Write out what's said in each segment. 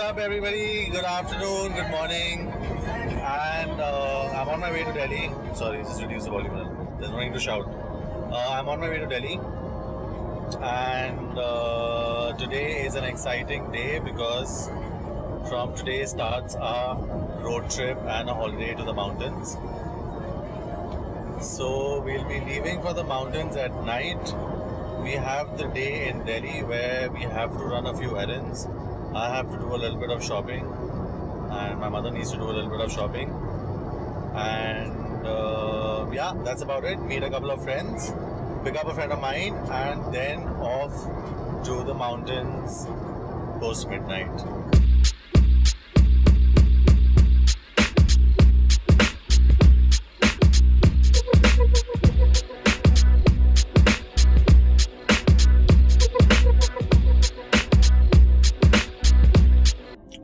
up, everybody? Good afternoon, good morning. And I'm on my way to Delhi. Sorry, just reduce the volume a little. There's no need to shout. I'm on my way to Delhi. And today is an exciting day because from today starts our road trip and a holiday to the mountains. So we'll be leaving for the mountains at night. We have the day in Delhi where we have to run a few errands. I have to do a little bit of shopping and my mother needs to do a little bit of shopping. And yeah, that's about it. Meet a couple of friends, pick up a friend of mine, and then off to the mountains post midnight.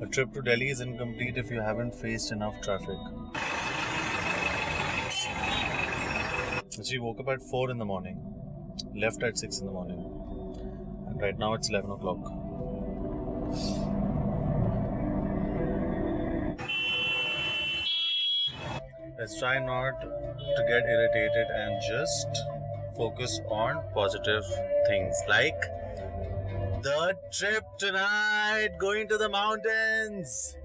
A trip to Delhi is incomplete if you haven't faced enough traffic. She woke up at 4 in the morning, left at 6 in the morning, and right now it's 11 o'clock. Let's try not to get irritated and just focus on positive things like the trip tonight, going to the mountains.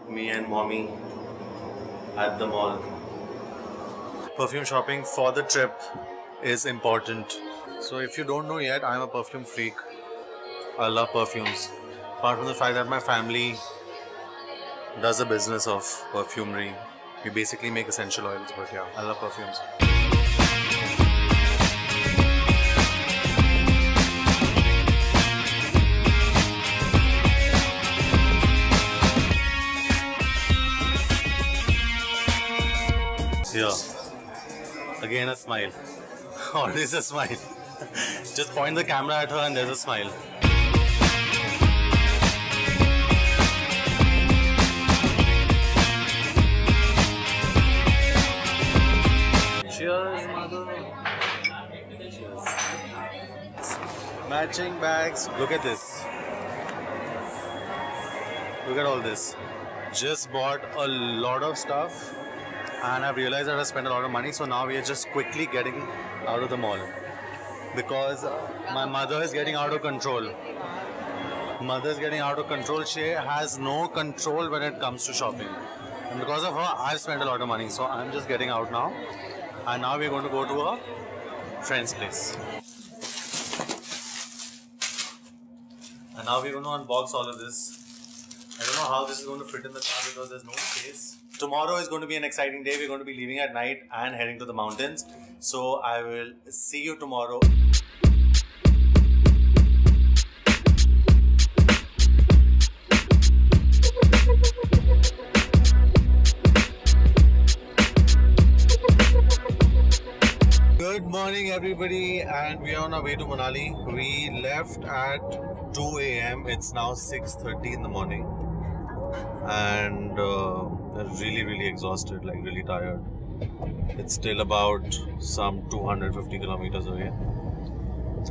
Me and mommy at the mall. Perfume shopping for the trip is important. So if you don't know yet, I'm a perfume freak. I love perfumes. Apart from the fact that my family does a business of perfumery. We basically make essential oils, but yeah, I love perfumes. Yeah. Again a smile. Always a smile. Just point the camera at her and there's a smile. Cheers, mother. Cheers. Matching bags. Look at this. Look at all this. Just bought a lot of stuff. And I've realized that I spent a lot of money, so now we are just quickly getting out of the mall because my mother is getting out of control. Mother is getting out of control. She has no control when it comes to shopping, and because of her, I've spent a lot of money. So I'm just getting out now, and now we're going to go to a friend's place. And now we're going to unbox all of this. I don't know how this is going to fit in the car because there's no space. Tomorrow is going to be an exciting day. We're going to be leaving at night and heading to the mountains. So I will see you tomorrow. Good morning, everybody, and we are on our way to Manali. We left at 2 a.m. It's now 6:30 in the morning. And really exhausted, like really tired. It's still about some 250 kilometers away,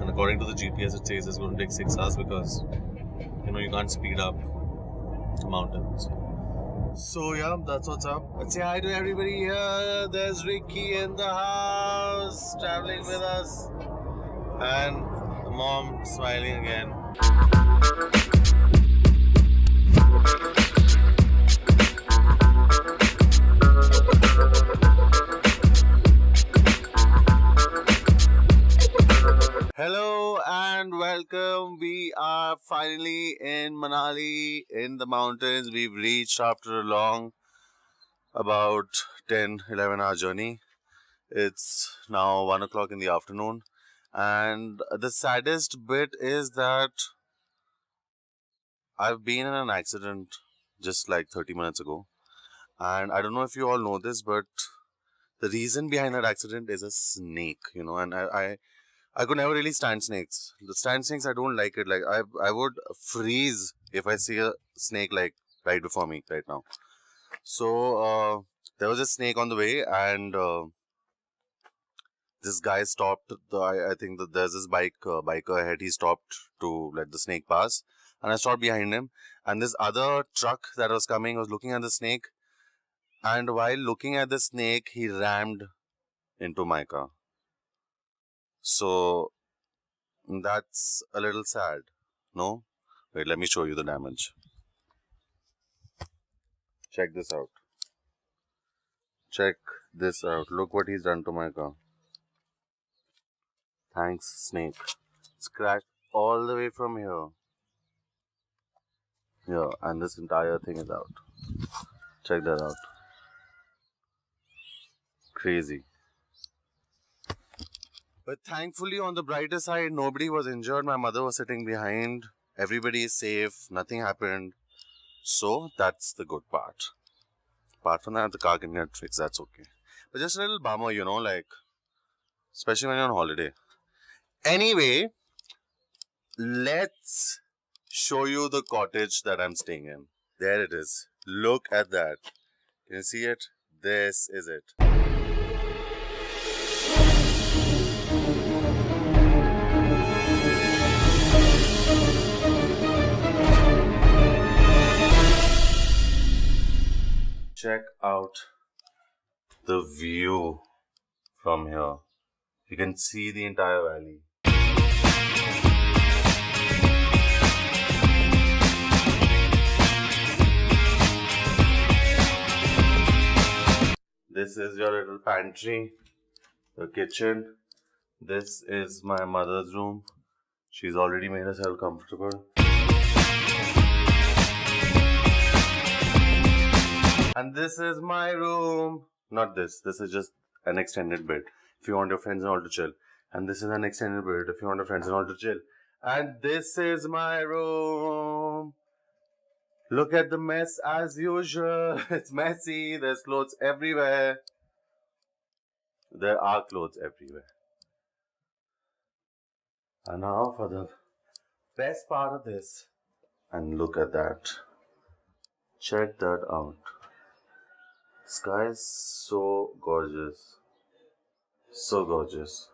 and according to the GPS it says it's going to take 6 hours because you can't speed up the mountains. So yeah, that's what's up. Let's say hi to everybody here. There's Ricky in the house traveling with us, and mom smiling again. Hello and welcome. We are finally in Manali in the mountains. We've reached after a long, about 10-11 hour journey. It's now 1 o'clock in the afternoon, and the saddest bit is that I've been in an accident just like 30 minutes ago, and I don't know if you all know this, but the reason behind that accident is a snake, and I could never really stand snakes. The stand snakes, I don't like it. Like I would freeze if I see a snake like right before me right now. So there was a snake on the way, and this guy stopped. I think that there's this biker ahead. He stopped to let the snake pass, and I stopped behind him. And this other truck that was coming was looking at the snake, and while looking at the snake, he rammed into my car. So that's a little sad, no? Wait, let me show you the damage. Check this out. Check this out. Look what he's done to my car. Thanks, snake. Scratched all the way from here. Yeah, and this entire thing is out. Check that out. Crazy. But thankfully, on the brighter side, nobody was injured. My mother was sitting behind. Everybody is safe. Nothing happened. So, that's the good part. Apart from that, the car can get fixed. That's okay. But just a little bummer, you know, like, especially when you're on holiday. Anyway, let's show you the cottage that I'm staying in. There it is. Look at that. Can you see it? This is it. Check out the view from here. You can see the entire valley. This is your little pantry, the kitchen. This is my mother's room. She's already made herself comfortable. And this is my room. Not this. This is just an extended bed if you want your friends and all to chill. And this is an extended bed if you want your friends and all to chill. And this is my room. Look at the mess as usual. It's messy. There's clothes everywhere. There are clothes everywhere. And now for the best part of this. And look at that. Check that out. Sky is so gorgeous. So gorgeous.